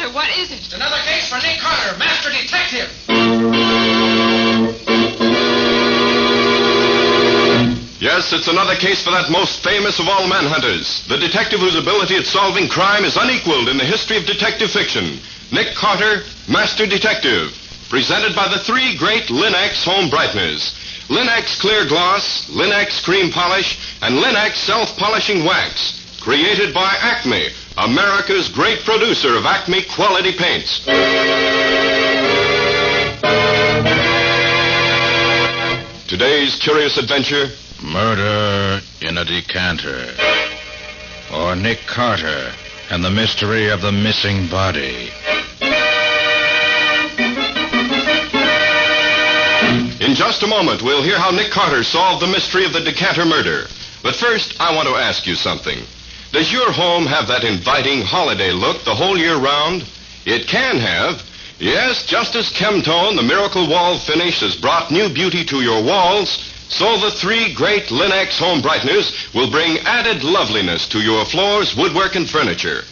Carter, what is it? It's another case for Nick Carter, master detective. Yes, it's another case for that most famous of all manhunters, the detective whose ability at solving crime is unequaled in the history of detective fiction. Nick Carter, Master Detective, presented by the three great Linex home brighteners. Linex Clear Gloss, Linex Cream Polish, and Linex Self-Polishing Wax. Created by Acme, America's great producer of Acme quality paints. Today's curious adventure... Murder in a Decanter. Or Nick Carter and the mystery of the missing body. In just a moment, we'll hear how Nick Carter solved the mystery of the Decanter murder. But first, I want to ask you something. Does your home have that inviting holiday look the whole year round? It can have. Yes, just as Chemtone, the miracle wall finish, has brought new beauty to your walls, so the three great Linex home brighteners will bring added loveliness to your floors, woodwork, and furniture.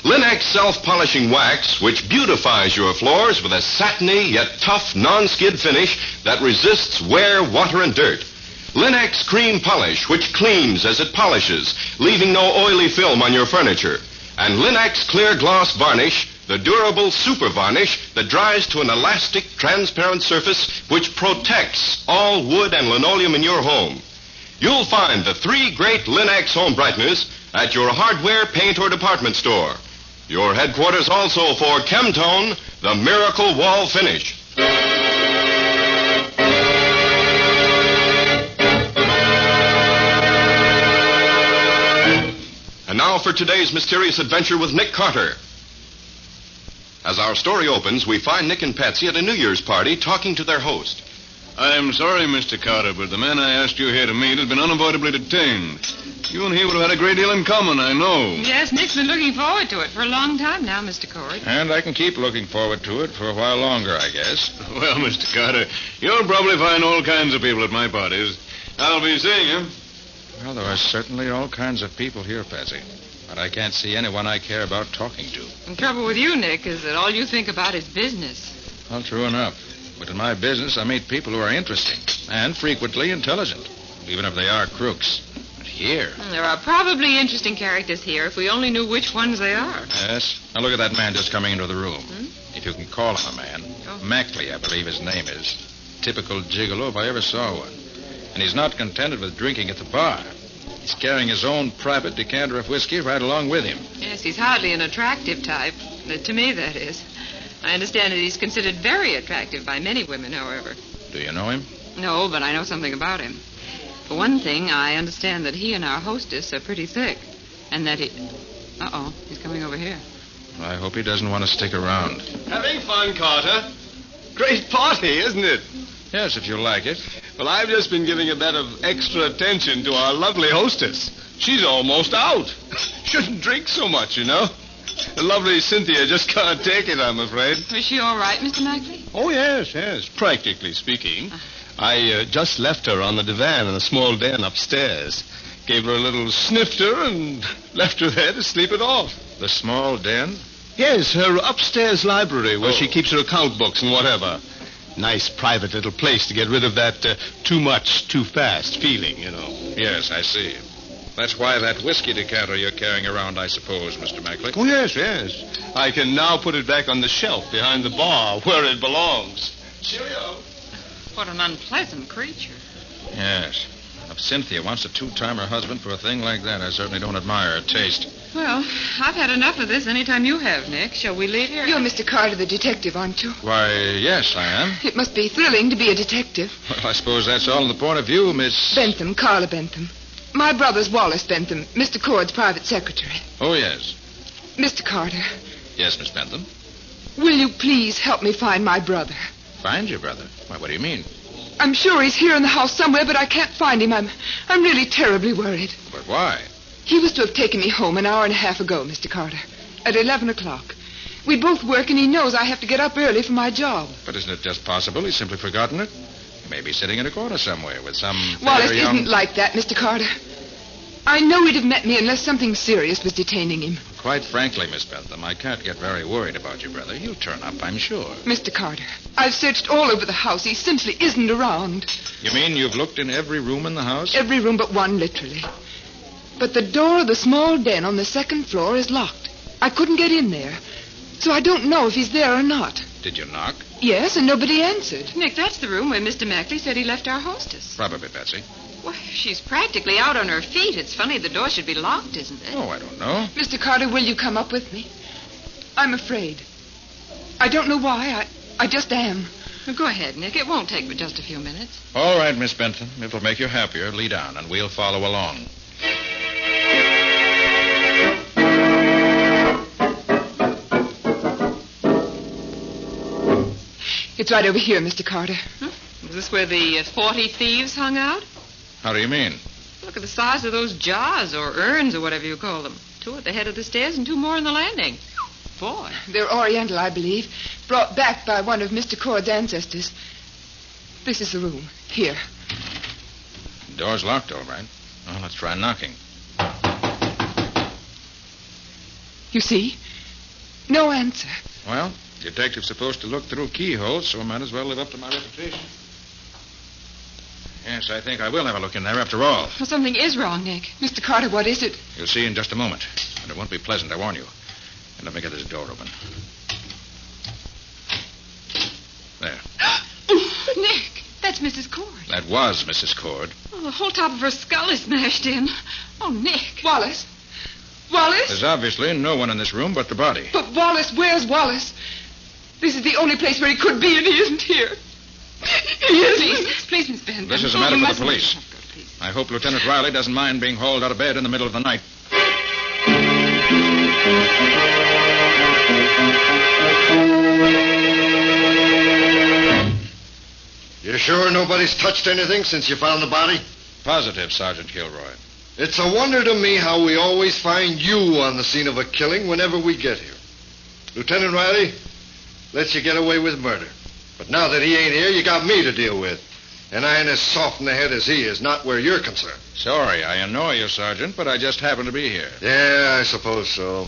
Linex Self-Polishing Wax, which beautifies your floors with a satiny yet tough non-skid finish that resists wear, water, and dirt. Linex Cream Polish, which cleans as it polishes, leaving no oily film on your furniture. And Linex Clear Gloss Varnish, the durable super varnish that dries to an elastic, transparent surface which protects all wood and linoleum in your home. You'll find the three great Linex home brighteners at your hardware, paint, or department store. Your headquarters also for Chemtone, the miracle wall finish. And now for today's mysterious adventure with Nick Carter. As our story opens, we find Nick and Patsy at a New Year's party talking to their host. I'm sorry, Mr. Carter, but the man I asked you here to meet has been unavoidably detained. You and he would have had a great deal in common, I know. Yes, Nick's been looking forward to it for a long time now, Mr. Cord. And I can keep looking forward to it for a while longer, I guess. Well, Mr. Carter, you'll probably find all kinds of people at my parties. I'll be seeing you. Well, there are certainly all kinds of people here, Patsy. But I can't see anyone I care about talking to. The trouble with you, Nick, is that all you think about is business. Well, true enough. But in my business, I meet people who are interesting and frequently intelligent, even if they are crooks. But here... There are probably interesting characters here if we only knew which ones they are. Yes. Now look at that man just coming into the room. If you can call him a man. Mackley, I believe his name is. Typical gigolo if I ever saw one. And he's not contented with drinking at the bar. He's carrying his own private decanter of whiskey right along with him. Yes, he's hardly an attractive type. To me, that is. I understand that he's considered very attractive by many women, however. Do you know him? No, but I know something about him. For one thing, I understand that he and our hostess are pretty thick. And that he... Uh-oh, he's coming over here. I hope he doesn't want to stick around. Having fun, Carter. Great party, isn't it? Yes, if you like it. Well, I've just been giving a bit of extra attention to our lovely hostess. She's almost out. Shouldn't drink so much, you know. The lovely Cynthia just can't take it, I'm afraid. Was she all right, Mr. Mackley? Oh, yes. Practically speaking. I just left her on the divan in a small den upstairs. Gave her a little snifter and left her there to sleep it off. The small den? Yes, her upstairs library where she keeps her account books and whatever. Nice private little place to get rid of that too much, too fast feeling, you know. Yes, I see. That's why that whiskey decanter you're carrying around, I suppose, Mr. Mackley. Oh, yes. I can now put it back on the shelf behind the bar where it belongs. Cheerio. What an unpleasant creature. Yes. If Cynthia wants to two-time her husband for a thing like that, I certainly don't admire her taste. Well, I've had enough of this anytime you have, Nick. Shall we leave here? You're Mr. Carter, the detective, aren't you? Why, yes, I am. It must be thrilling to be a detective. Well, I suppose that's all in the point of view, Miss... Bentham, Carla Bentham. My brother's Wallace Bentham, Mr. Cord's private secretary. Oh, yes. Mr. Carter. Yes, Miss Bentham? Will you please help me find my brother? Find your brother? Why, what do you mean? I'm sure he's here in the house somewhere, but I can't find him. I'm really terribly worried. But why? He was to have taken me home an hour and a half ago, Mr. Carter, at 11 o'clock. We both work, and he knows I have to get up early for my job. But isn't it just possible he's simply forgotten it? He may be sitting in a corner somewhere with some... Wallace young... isn't like that, Mr. Carter. I know he'd have met me unless something serious was detaining him. Of quite frankly, Miss Bentham, I can't get very worried about your brother. He'll turn up, I'm sure. Mr. Carter, I've searched all over the house. He simply isn't around. You mean you've looked in every room in the house? Every room but one, literally. But the door of the small den on the second floor is locked. I couldn't get in there. So I don't know if he's there or not. Did you knock? Yes, and nobody answered. Nick, that's the room where Mr. Mackley said he left our hostess. Probably, Patsy. Well, she's practically out on her feet. It's funny the door should be locked, isn't it? Oh, I don't know. Mr. Carter, will you come up with me? I'm afraid. I don't know why. I just am. Well, go ahead, Nick. It won't take but just a few minutes. All right, Miss Bentham. It'll make you happier. Lead on, and we'll follow along. It's right over here, Mr. Carter. Is this where the 40 thieves hung out? How do you mean? Look at the size of those jars or urns or whatever you call them. 2 at the head of the stairs and 2 more on the landing. Boy. They're Oriental, I believe. Brought back by one of Mr. Cord's ancestors. This is the room. Here. The door's locked, all right. Well, let's try knocking. You see? No answer. Well, detective's supposed to look through keyholes, so I might as well live up to my reputation. Yes, I think I will have a look in there after all. Well, something is wrong, Nick. Mr. Carter, what is it? You'll see in just a moment. And it won't be pleasant, I warn you. And let me get this door open. There. Nick, that's Mrs. Cord. That was Mrs. Cord. Oh, the whole top of her skull is smashed in. Oh, Nick. Wallace? Wallace? There's obviously no one in this room but the body. But Wallace, where's Wallace? This is the only place where he could be, and he isn't here. He isn't. Please, Miss Bentham. This is a matter for the police. I hope Lieutenant Riley doesn't mind being hauled out of bed in the middle of the night. You sure nobody's touched anything since you found the body? Positive, Sergeant Kilroy. It's a wonder to me how we always find you on the scene of a killing whenever we get here. Lieutenant Riley lets you get away with murder. But now that he ain't here, you got me to deal with. And I ain't as soft in the head as he is, not where you're concerned. Sorry, I annoy you, Sergeant, but I just happen to be here. Yeah, I suppose so.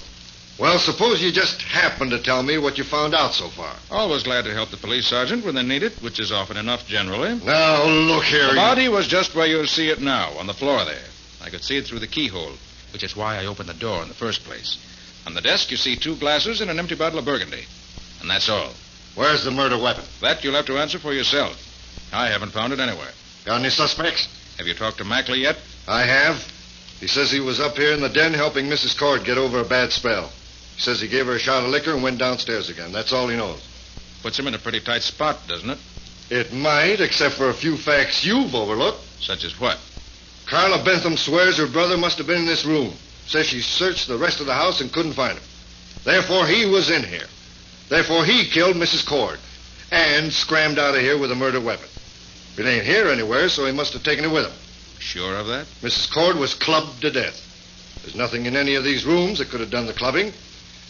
Well, suppose you just happen to tell me what you found out so far. Always glad to help the police, Sergeant, when they need it, which is often enough generally. Now, look here. The body was just where you see it now, on the floor there. I could see it through the keyhole, which is why I opened the door in the first place. On the desk, you see 2 glasses and an empty bottle of Burgundy. And that's all. Where's the murder weapon? That you'll have to answer for yourself. I haven't found it anywhere. Got any suspects? Have you talked to Mackley yet? I have. He says he was up here in the den helping Mrs. Cord get over a bad spell. He says he gave her a shot of liquor and went downstairs again. That's all he knows. Puts him in a pretty tight spot, doesn't it? It might, except for a few facts you've overlooked. Such as what? Carla Bentham swears her brother must have been in this room. Says she searched the rest of the house and couldn't find him. Therefore, he was in here. Therefore, he killed Mrs. Cord and scrammed out of here with a murder weapon. It ain't here anywhere, so he must have taken it with him. Sure of that? Mrs. Cord was clubbed to death. There's nothing in any of these rooms that could have done the clubbing.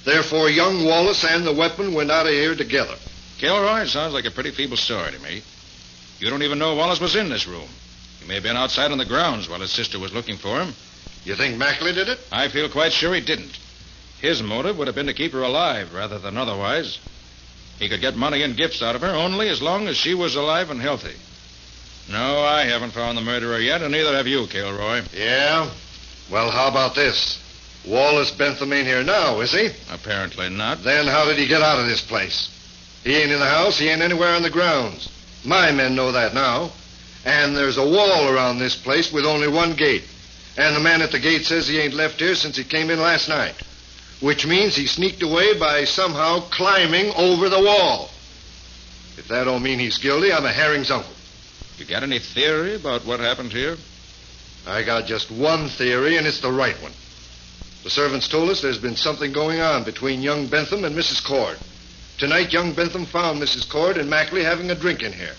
Therefore, young Wallace and the weapon went out of here together. Kilroy, sounds like a pretty feeble story to me. You don't even know Wallace was in this room. He may have been outside on the grounds while his sister was looking for him. You think Mackley did it? I feel quite sure he didn't. His motive would have been to keep her alive rather than otherwise. He could get money and gifts out of her only as long as she was alive and healthy. No, I haven't found the murderer yet, and neither have you, Kilroy. Yeah? Well, how about this? Wallace Bentham ain't here now, is he? Apparently not. Then how did he get out of this place? He ain't in the house. He ain't anywhere on the grounds. My men know that now. And there's a wall around this place with only one gate. And the man at the gate says he ain't left here since he came in last night. Which means he sneaked away by somehow climbing over the wall. If that don't mean he's guilty, I'm a herring's uncle. You got any theory about what happened here? I got just one theory, and it's the right one. The servants told us there's been something going on between young Bentham and Mrs. Cord. Tonight, young Bentham found Mrs. Cord and Mackley having a drink in here.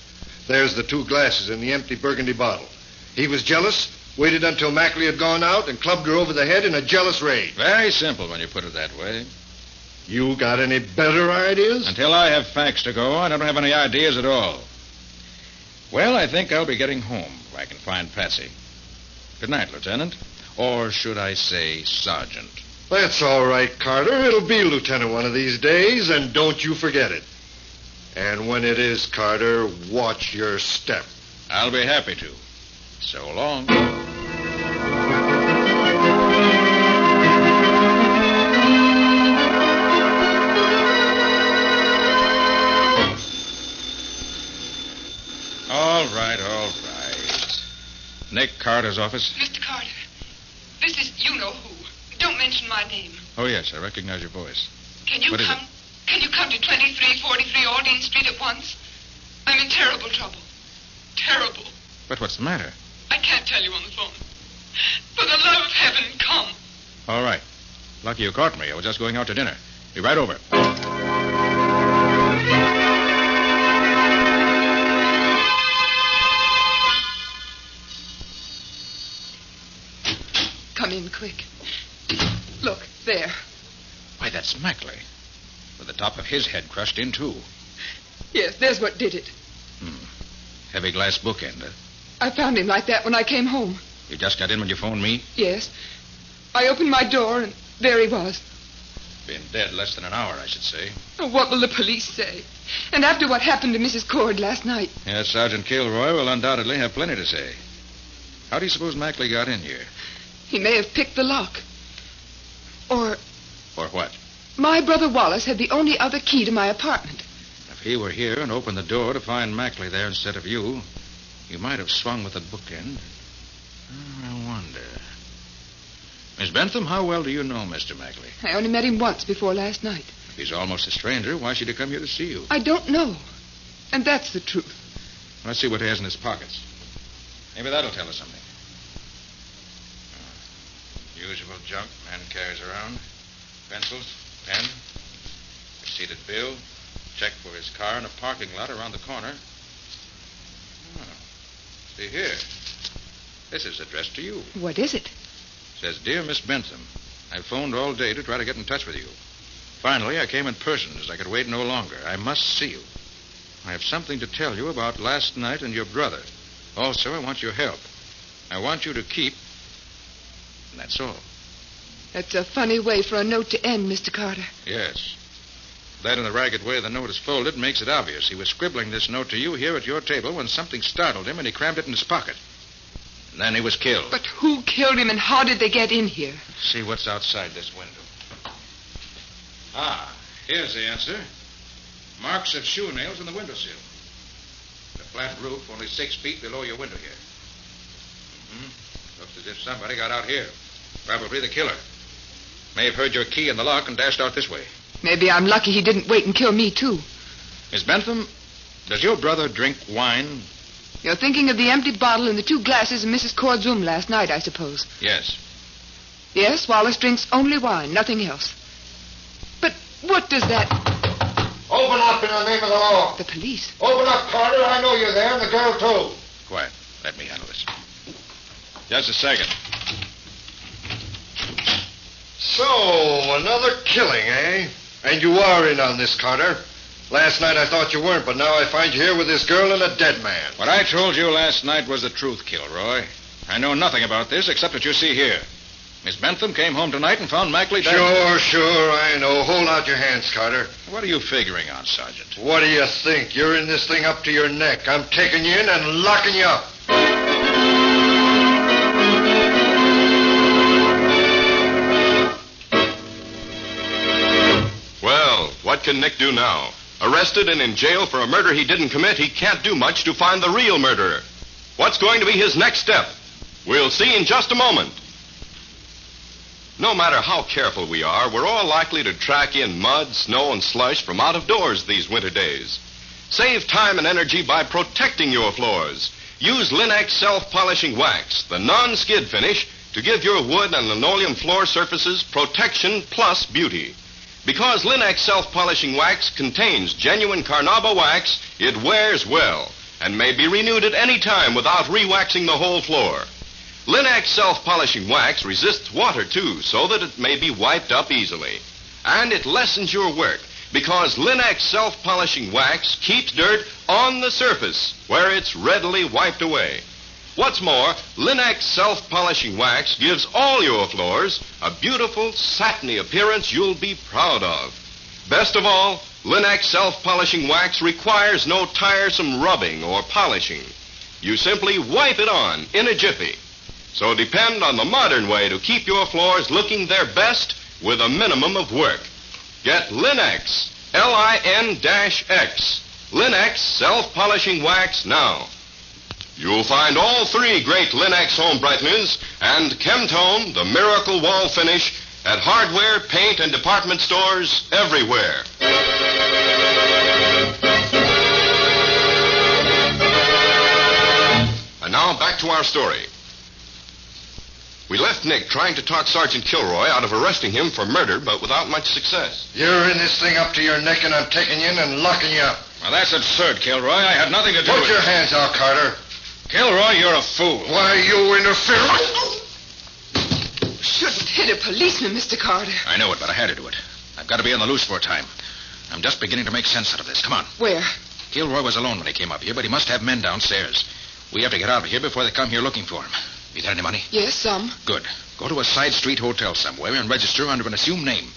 There's the 2 glasses and the empty Burgundy bottle. He was jealous, waited until Mackley had gone out, and clubbed her over the head in a jealous rage. Very simple when you put it that way. You got any better ideas? Until I have facts to go on, I don't have any ideas at all. Well, I think I'll be getting home where I can find Patsy. Good night, Lieutenant. Or should I say, Sergeant? That's all right, Carter. It'll be Lieutenant one of these days, and don't you forget it. And when it is, Carter, watch your step. I'll be happy to. So long. All right. Nick Carter's office? Mr. Carter, this is you-know-who. Don't mention my name. Oh, yes, I recognize your voice. Can you What is come to 2343 Aldine Street at once? I'm in terrible trouble. Terrible. But what's the matter? I can't tell you on the phone. For the love of heaven, come. All right. Lucky you caught me. I was just going out to dinner. Be right over. Come in quick. Look, there. Why, that's Mackley. With the top of his head crushed in, too. Yes, there's what did it. Heavy glass bookend. I found him like that when I came home. You just got in when you phoned me? Yes. I opened my door, and there he was. Been dead less than an hour, I should say. Oh, what will the police say? And after what happened to Mrs. Cord last night. Yes, Sergeant Kilroy will undoubtedly have plenty to say. How do you suppose Mackley got in here? He may have picked the lock. Or Or what? my brother Wallace had the only other key to my apartment. If he were here and opened the door to find Mackley there instead of you, you might have swung with the bookend. I wonder. Miss Bentham, how well do you know Mr. Mackley? I only met him once before last night. If he's almost a stranger, why should he come here to see you? I don't know. And that's the truth. Let's see what he has in his pockets. Maybe that'll tell us something. Usual junk man carries around. Pencils, pen, receipted bill, check for his car in a parking lot around the corner. See here. This is addressed to you. What is it? Says, Dear Miss Bentham, I phoned all day to try to get in touch with you. Finally, I came in person as I could wait no longer. I must see you. I have something to tell you about last night and your brother. Also, I want your help. I want you to keep... And that's all. That's a funny way for a note to end, Mr. Carter. Yes. That and the ragged way the note is folded makes it obvious. He was scribbling this note to you here at your table when something startled him and he crammed it in his pocket. And then he was killed. But who killed him and how did they get in here? See what's outside this window. Ah, here's the answer. Marks of shoe nails in the windowsill. The flat roof only 6 feet below your window here. Looks as if somebody got out here. Probably the killer. May have heard your key in the lock and dashed out this way. Maybe I'm lucky he didn't wait and kill me, too. Miss Bentham, does your brother drink wine? You're thinking of the empty bottle and the 2 glasses in Mrs. Cord's room last night, I suppose. Yes. Yes, Wallace drinks only wine, nothing else. But what does that... Open up in the name of the law. The police. Open up, Carter. I know you're there, and the girl, too. Quiet. Let me handle this. Just a second. So, another killing, eh? And you are in on this, Carter. Last night I thought you weren't, but now I find you here with this girl and a dead man. What I told you last night was the truth, Kilroy. I know nothing about this except what you see here. Miss Bentham came home tonight and found Mackley dead. Sure, I know. Hold out your hands, Carter. What are you figuring on, Sergeant? What do you think? You're in this thing up to your neck. I'm taking you in and locking you up. Well, what can Nick do now? Arrested and in jail for a murder he didn't commit, he can't do much to find the real murderer. What's going to be his next step? We'll see in just a moment. No matter how careful we are, we're all likely to track in mud, snow, and slush from out of doors these winter days. Save time and energy by protecting your floors. Use Linex self-polishing wax, the non-skid finish, to give your wood and linoleum floor surfaces protection plus beauty. Because Linex self-polishing wax contains genuine carnauba wax, it wears well and may be renewed at any time without re-waxing the whole floor. Linex self-polishing wax resists water, too, so that it may be wiped up easily. And it lessens your work because Linex self-polishing wax keeps dirt on the surface where it's readily wiped away. What's more, Linex self-polishing wax gives all your floors a beautiful, satiny appearance you'll be proud of. Best of all, Linex self-polishing wax requires no tiresome rubbing or polishing. You simply wipe it on in a jiffy. So depend on the modern way to keep your floors looking their best with a minimum of work. Get Linex, L-I-N-X, Linex self-polishing wax now. You'll find all three great Linex home brighteners and Chemtone, the miracle wall finish, at hardware, paint, and department stores everywhere. And now back to our story. We left Nick trying to talk Sergeant Kilroy out of arresting him for murder, but without much success. You're in this thing up to your neck, and I'm taking you in and locking you up. Well, that's absurd, Kilroy. I had nothing to do with it. Put your hands out, Carter. Kilroy, you're a fool. Why, you interfere. Shouldn't hit a policeman, Mr. Carter. I know it, but I had to do it. I've got to be on the loose for a time. I'm just beginning to make sense out of this. Come on. Where? Kilroy was alone when he came up here, but he must have men downstairs. We have to get out of here before they come here looking for him. You got any money? Yes, some. Good. Go to a side street hotel somewhere and register under an assumed name.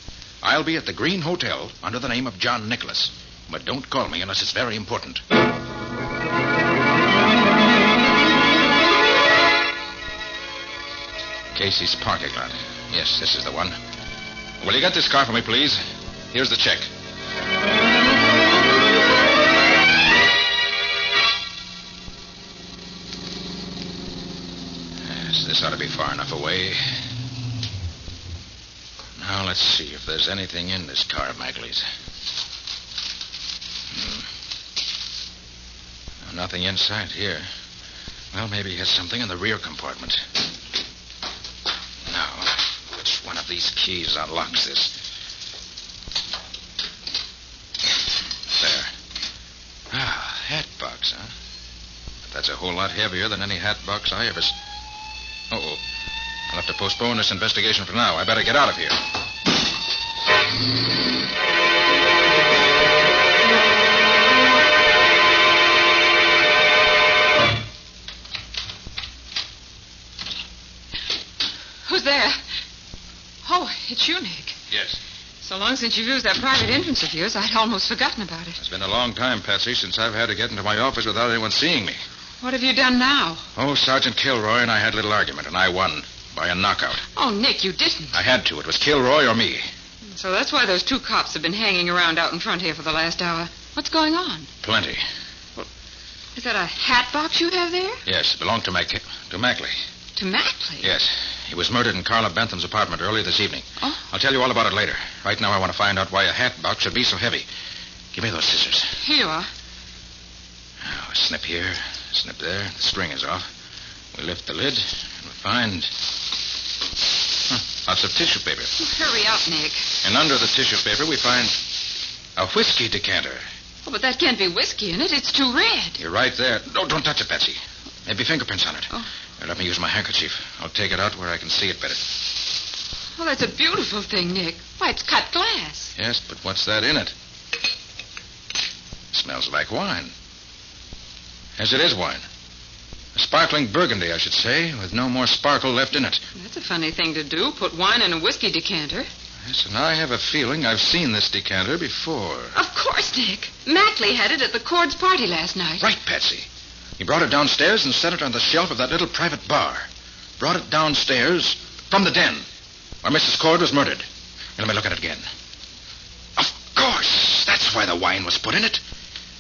I'll be at the Green Hotel under the name of John Nicholas. But don't call me unless it's very important. Casey's parking lot. Yes, this is the one. Will you get this car for me, please? Here's the check. Yes, this ought to be far enough away. Now, let's see if there's anything in this car of Magley's. Nothing inside here. Well, maybe he has something in the rear compartment. Now, which one of these keys unlocks this? There. Ah, hat box, huh? But that's a whole lot heavier than any hat box I ever... Uh-oh. I'll have to postpone this investigation for now. I better get out of here. Who's there? Oh, it's you, Nick. Yes. So long since you've used that private entrance of yours, I'd almost forgotten about it. It's been a long time, Patsy, since I've had to get into my office without anyone seeing me. What have you done now? Oh, Sergeant Kilroy and I had a little argument, and I won by a knockout. Oh, Nick, you didn't. I had to. It was Kilroy or me. So that's why those two cops have been hanging around out in front here for the last hour. What's going on? Plenty. Is that a hat box you have there? Yes, it belonged to Mackley. To Mackley? Yes. He was murdered in Carla Bentham's apartment earlier this evening. Oh? I'll tell you all about it later. Right now I want to find out why a hat box should be so heavy. Give me those scissors. Here you are. Now, a snip here, snip there. The string is off. We lift the lid, and we find... lots of tissue paper. Hurry up, Nick. And under the tissue paper, we find a whiskey decanter. Oh, but that can't be whiskey in it. It's too red. You're right there. No, don't touch it, Patsy. Maybe fingerprints on it. Oh. Here, let me use my handkerchief. I'll take it out where I can see it better. Oh, that's a beautiful thing, Nick. Why, it's cut glass. Yes, but what's that in it? Smells like wine. Yes, it is wine. A sparkling burgundy, I should say, with no more sparkle left in it. That's a funny thing to do, put wine in a whiskey decanter. Yes, and I have a feeling I've seen this decanter before. Of course, Nick. Mackley had it at the Cord's party last night. Right, Patsy. He brought it downstairs and set it on the shelf of that little private bar. Brought it downstairs from the den where Mrs. Cord was murdered. Here, let me look at it again. Of course. That's why the wine was put in it.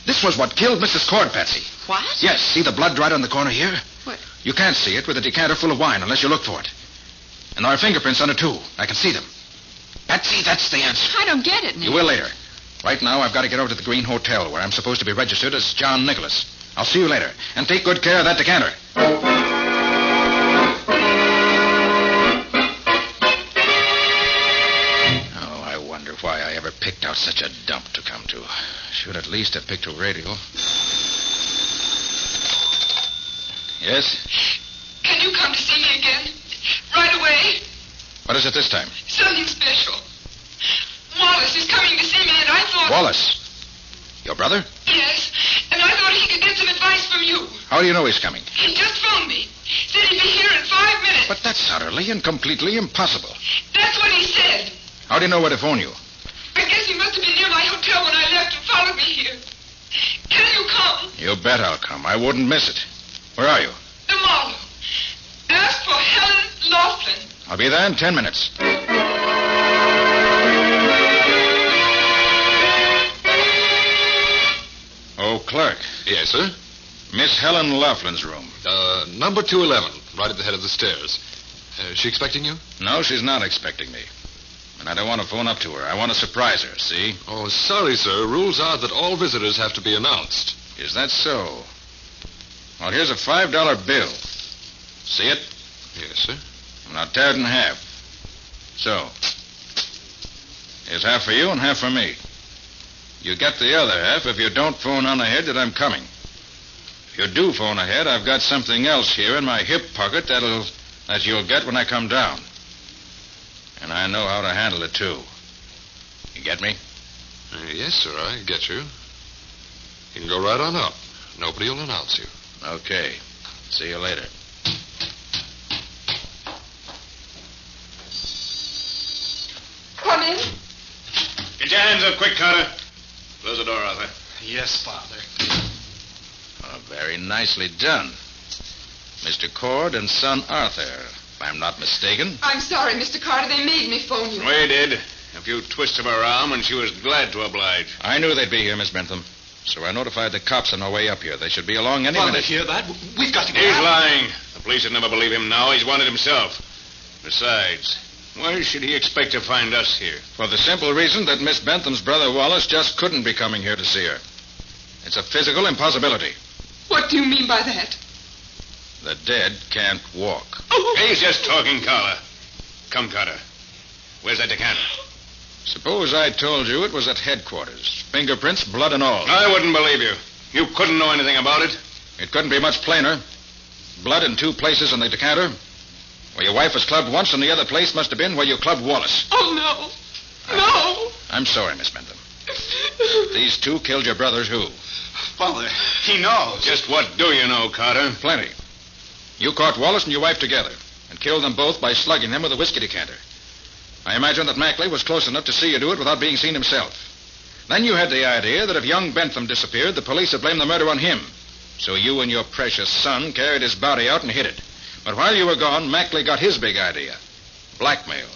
This was what killed Mrs. Cord, Patsy. What? Yes, see the blood right on the corner here? What? You can't see it with a decanter full of wine unless you look for it. And there are fingerprints on it, too. I can see them. Patsy, that's the answer. I don't get it, Nick. You will later. Right now, I've got to get over to the Green Hotel where I'm supposed to be registered as John Nicholas. I'll see you later. And take good care of that decanter. Oh, I wonder why I ever picked out such a dump to come to. Should at least have picked a radio. Yes? Can you come to see me again? Right away? What is it this time? Something special. Wallace is coming to see me, and I thought... Wallace. Your brother? Yes, and I thought he could get some some advice from you. How do you know he's coming? He just phoned me. Said he'd be here in 5 minutes. But that's utterly and completely impossible. That's what he said. How do you know where to phone you? I guess he must have been near my hotel when I left and followed me here. Can you come? You bet I'll come. I wouldn't miss it. Where are you? The mall. Ask for Helen Laughlin. I'll be there in 10 minutes. Oh, clerk. Yes, sir? Miss Helen Laughlin's room. Number 211, right at the head of the stairs. Is she expecting you? No, she's not expecting me. And I don't want to phone up to her. I want to surprise her, see? Oh, sorry, sir. Rules are that all visitors have to be announced. Is that so? Well, here's a $5 bill. See it? Yes, sir. Now tear it in half. So. Here's half for you and half for me. You get the other half if you don't phone on ahead that I'm coming. If you do phone ahead, I've got something else here in my hip pocket that you'll get when I come down. And I know how to handle it, too. You get me? Yes, sir, I get you. You can go right on up. Nobody will announce you. Okay. See you later. Come in. Get your hands up quick, Carter. Close the door, Arthur. Yes, Father. Oh, very nicely done. Mr. Cord and son Arthur, if I'm not mistaken. I'm sorry, Mr. Carter. They made me phone you. We did. A few twists of her arm, and she was glad to oblige. I knew they'd be here, Miss Bentham. So I notified the cops on our way up here. They should be along any minute. Hear that? We've got to get He's out. lying. The police would never believe him now. He's wanted himself. Besides, why should he expect to find us here? For the simple reason that Miss Bentham's brother Wallace just couldn't be coming here to see her. It's a physical impossibility. What do you mean by that? The dead can't walk. Oh. He's just talking, Carter. Come, Carter. Where's that decanter? Suppose I told you it was at headquarters. Fingerprints, blood and all. I wouldn't believe you. You couldn't know anything about it. It couldn't be much plainer. Blood in two places in the decanter. Where your wife was clubbed once, and the other place must have been where you clubbed Wallace. Oh, no. No. I'm sorry, Miss Bentham. These two killed your brothers who? Father, he knows. Just what do you know, Carter? Plenty. You caught Wallace and your wife together and killed them both by slugging them with a whiskey decanter. I imagine that Mackley was close enough to see you do it without being seen himself. Then you had the idea that if young Bentham disappeared, the police would blame the murder on him. So you and your precious son carried his body out and hid it. But while you were gone, Mackley got his big idea. Blackmail.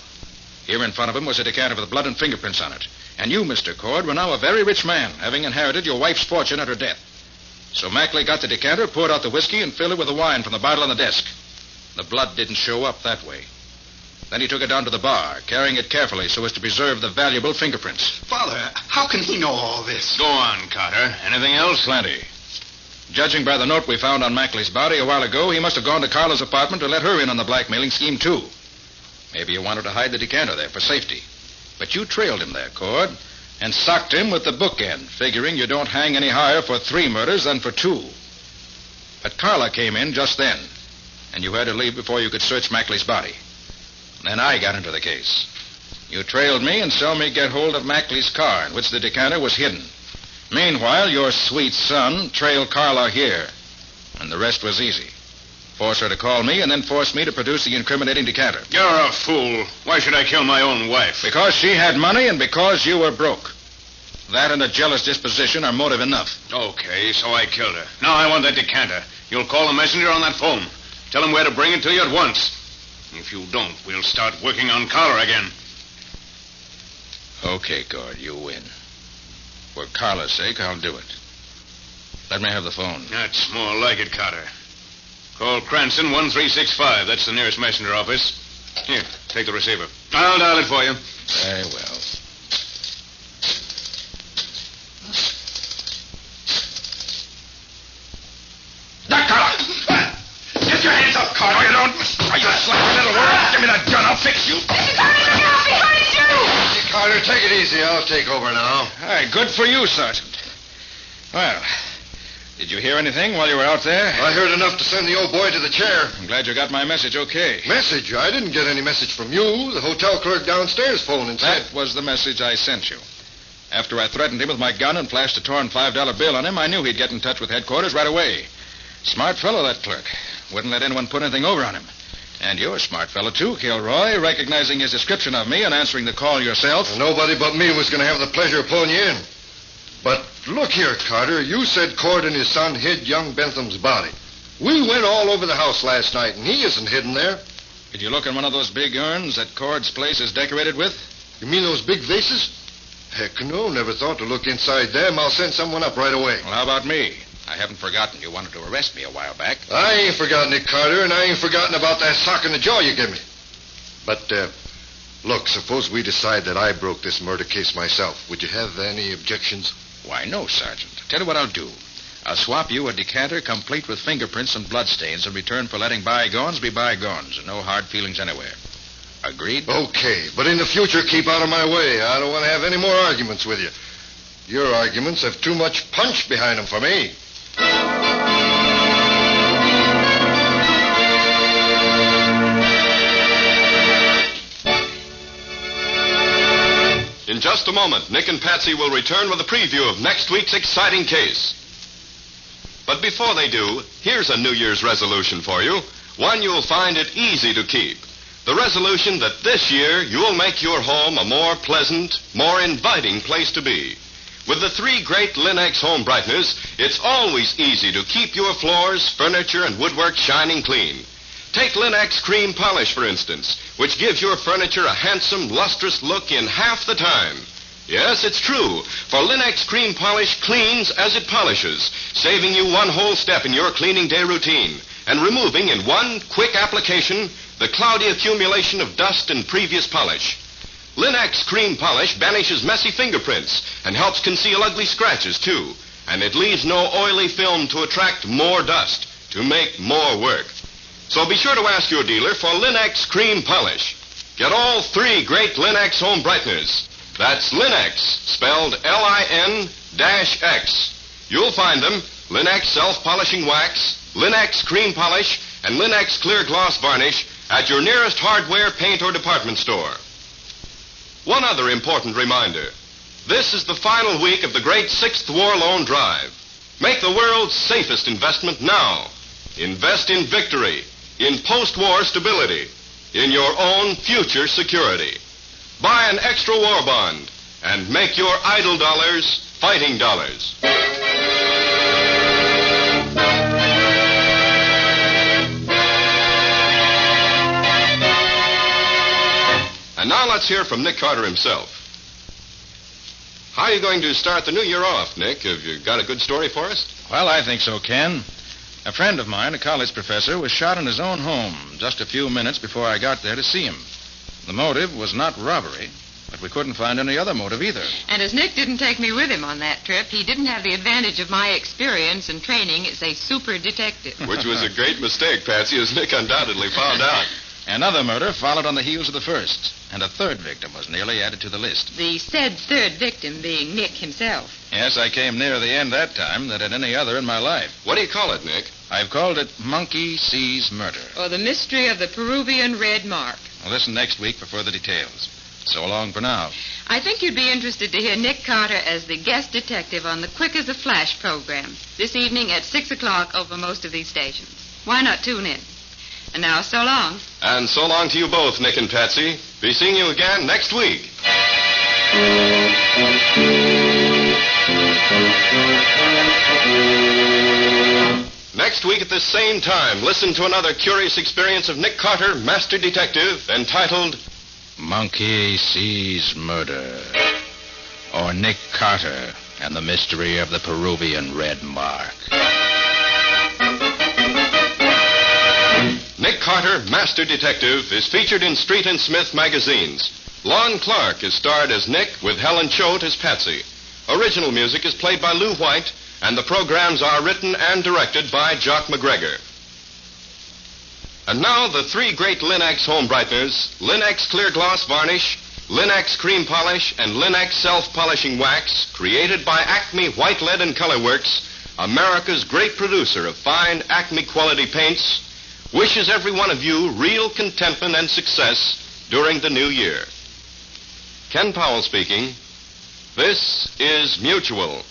Here in front of him was a decanter with blood and fingerprints on it. And you, Mr. Cord, were now a very rich man, having inherited your wife's fortune at her death. So Mackley got the decanter, poured out the whiskey, and filled it with the wine from the bottle on the desk. The blood didn't show up that way. Then he took it down to the bar, carrying it carefully so as to preserve the valuable fingerprints. Father, how can he know all this? Go on, Carter. Anything else? Plenty. Judging by the note we found on Mackley's body a while ago, he must have gone to Carla's apartment to let her in on the blackmailing scheme, too. Maybe he wanted to hide the decanter there for safety. But you trailed him there, Cord, and socked him with the bookend, figuring you don't hang any higher for 3 murders than for 2. But Carla came in just then, and you had to leave before you could search Mackley's body. Then I got into the case. You trailed me and saw me get hold of Mackley's car in which the decanter was hidden. Meanwhile, your sweet son trailed Carla here, and the rest was easy. Force her to call me and then force me to produce the incriminating decanter. You're a fool. Why should I kill my own wife? Because she had money and because you were broke. That and a jealous disposition are motive enough. Okay, so I killed her. Now I want that decanter. You'll call the messenger on that phone. Tell him where to bring it to you at once. If you don't, we'll start working on Carla again. Okay, Cord, you win. For Carla's sake, I'll do it. Let me have the phone. That's more like it, Carter. Call Cranston 1365. That's the nearest messenger office. Here, take the receiver. I'll dial it for you. Very well. Now, Carter! Get your hands up, Carter! No, you don't! Are you slapping little word? Give me that gun. I'll fix you. Mr. Carter, look out behind you! Hey, Carter, take it easy. I'll take over now. Hey, good for you, Sergeant. Well, did you hear anything while you were out there? I heard enough to send the old boy to the chair. I'm glad you got my message okay. Message? I didn't get any message from you. The hotel clerk downstairs phoned and said... That was the message I sent you. After I threatened him with my gun and flashed a torn $5 bill on him, I knew he'd get in touch with headquarters right away. Smart fellow, that clerk. Wouldn't let anyone put anything over on him. And you're a smart fellow, too, Kilroy, recognizing his description of me and answering the call yourself. Well, nobody but me was going to have the pleasure of pulling you in. But look here, Carter. You said Cord and his son hid young Bentham's body. We went all over the house last night, and he isn't hidden there. Did you look in one of those big urns that Cord's place is decorated with? You mean those big vases? Heck no, never thought to look inside them. I'll send someone up right away. Well, how about me? I haven't forgotten you wanted to arrest me a while back. I ain't forgotten it, Carter, and I ain't forgotten about that sock in the jaw you gave me. But, look, suppose we decide that I broke this murder case myself. Would you have any objections? Why, no, Sergeant. Tell you what I'll do. I'll swap you a decanter complete with fingerprints and bloodstains in return for letting bygones be bygones and no hard feelings anywhere. Agreed? Okay, but in the future, keep out of my way. I don't want to have any more arguments with you. Your arguments have too much punch behind them for me. In just a moment, Nick and Patsy will return with a preview of next week's exciting case. But before they do, here's a New Year's resolution for you, one you'll find it easy to keep. The resolution that this year you'll make your home a more pleasant, more inviting place to be. With the 3 great Linux home brighteners, it's always easy to keep your floors, furniture, and woodwork shining clean. Take Linux Cream Polish, for instance, which gives your furniture a handsome, lustrous look in half the time. Yes, it's true, for Linux Cream Polish cleans as it polishes, saving you one whole step in your cleaning day routine, and removing in one quick application the cloudy accumulation of dust and previous polish. Linux Cream Polish banishes messy fingerprints and helps conceal ugly scratches, too. And it leaves no oily film to attract more dust, to make more work. So be sure to ask your dealer for Linux Cream Polish. Get all 3 great Linux home brighteners. That's Linux, spelled L-I-N-X. You'll find them, Linux Self-Polishing Wax, Linux Cream Polish, and Linux Clear Gloss Varnish at your nearest hardware, paint, or department store. One other important reminder. This is the final week of the great 6th War Loan Drive. Make the world's safest investment now. Invest in victory, in post-war stability, in your own future security. Buy an extra war bond and make your idle dollars fighting dollars. And now let's hear from Nick Carter himself. How are you going to start the new year off, Nick? Have you got a good story for us? Well, I think so, Ken. A friend of mine, a college professor, was shot in his own home just a few minutes before I got there to see him. The motive was not robbery, but we couldn't find any other motive either. And as Nick didn't take me with him on that trip, he didn't have the advantage of my experience and training as a super detective. Which was a great mistake, Patsy, as Nick undoubtedly found out. Another murder followed on the heels of the first, and a 3rd victim was nearly added to the list. The said 3rd victim being Nick himself. Yes, I came nearer the end that time than at any other in my life. What do you call it, Nick? I've called it Monkey Sees Murder. Or the mystery of the Peruvian red mark. Well, listen next week for further details. So long for now. I think you'd be interested to hear Nick Carter as the guest detective on the Quick as a Flash program this evening at 6 o'clock over most of these stations. Why not tune in? And now, so long. And so long to you both, Nick and Patsy. Be seeing you again next week. Next week at this same time, listen to another curious experience of Nick Carter, Master Detective, entitled Monkey Sees Murder. Or Nick Carter and the Mystery of the Peruvian Red Mark. Nick Carter, Master Detective, is featured in Street and Smith magazines. Lon Clark is starred as Nick with Helen Choate as Patsy. Original music is played by Lou White, and the programs are written and directed by Jock McGregor. And now the 3 great Linux home brighteners, Linux Clear Gloss Varnish, Linux Cream Polish, and Linux Self-Polishing Wax, created by Acme White Lead and Color Works, America's great producer of fine Acme quality paints, wishes every one of you real contentment and success during the new year. Ken Powell speaking. This is Mutual.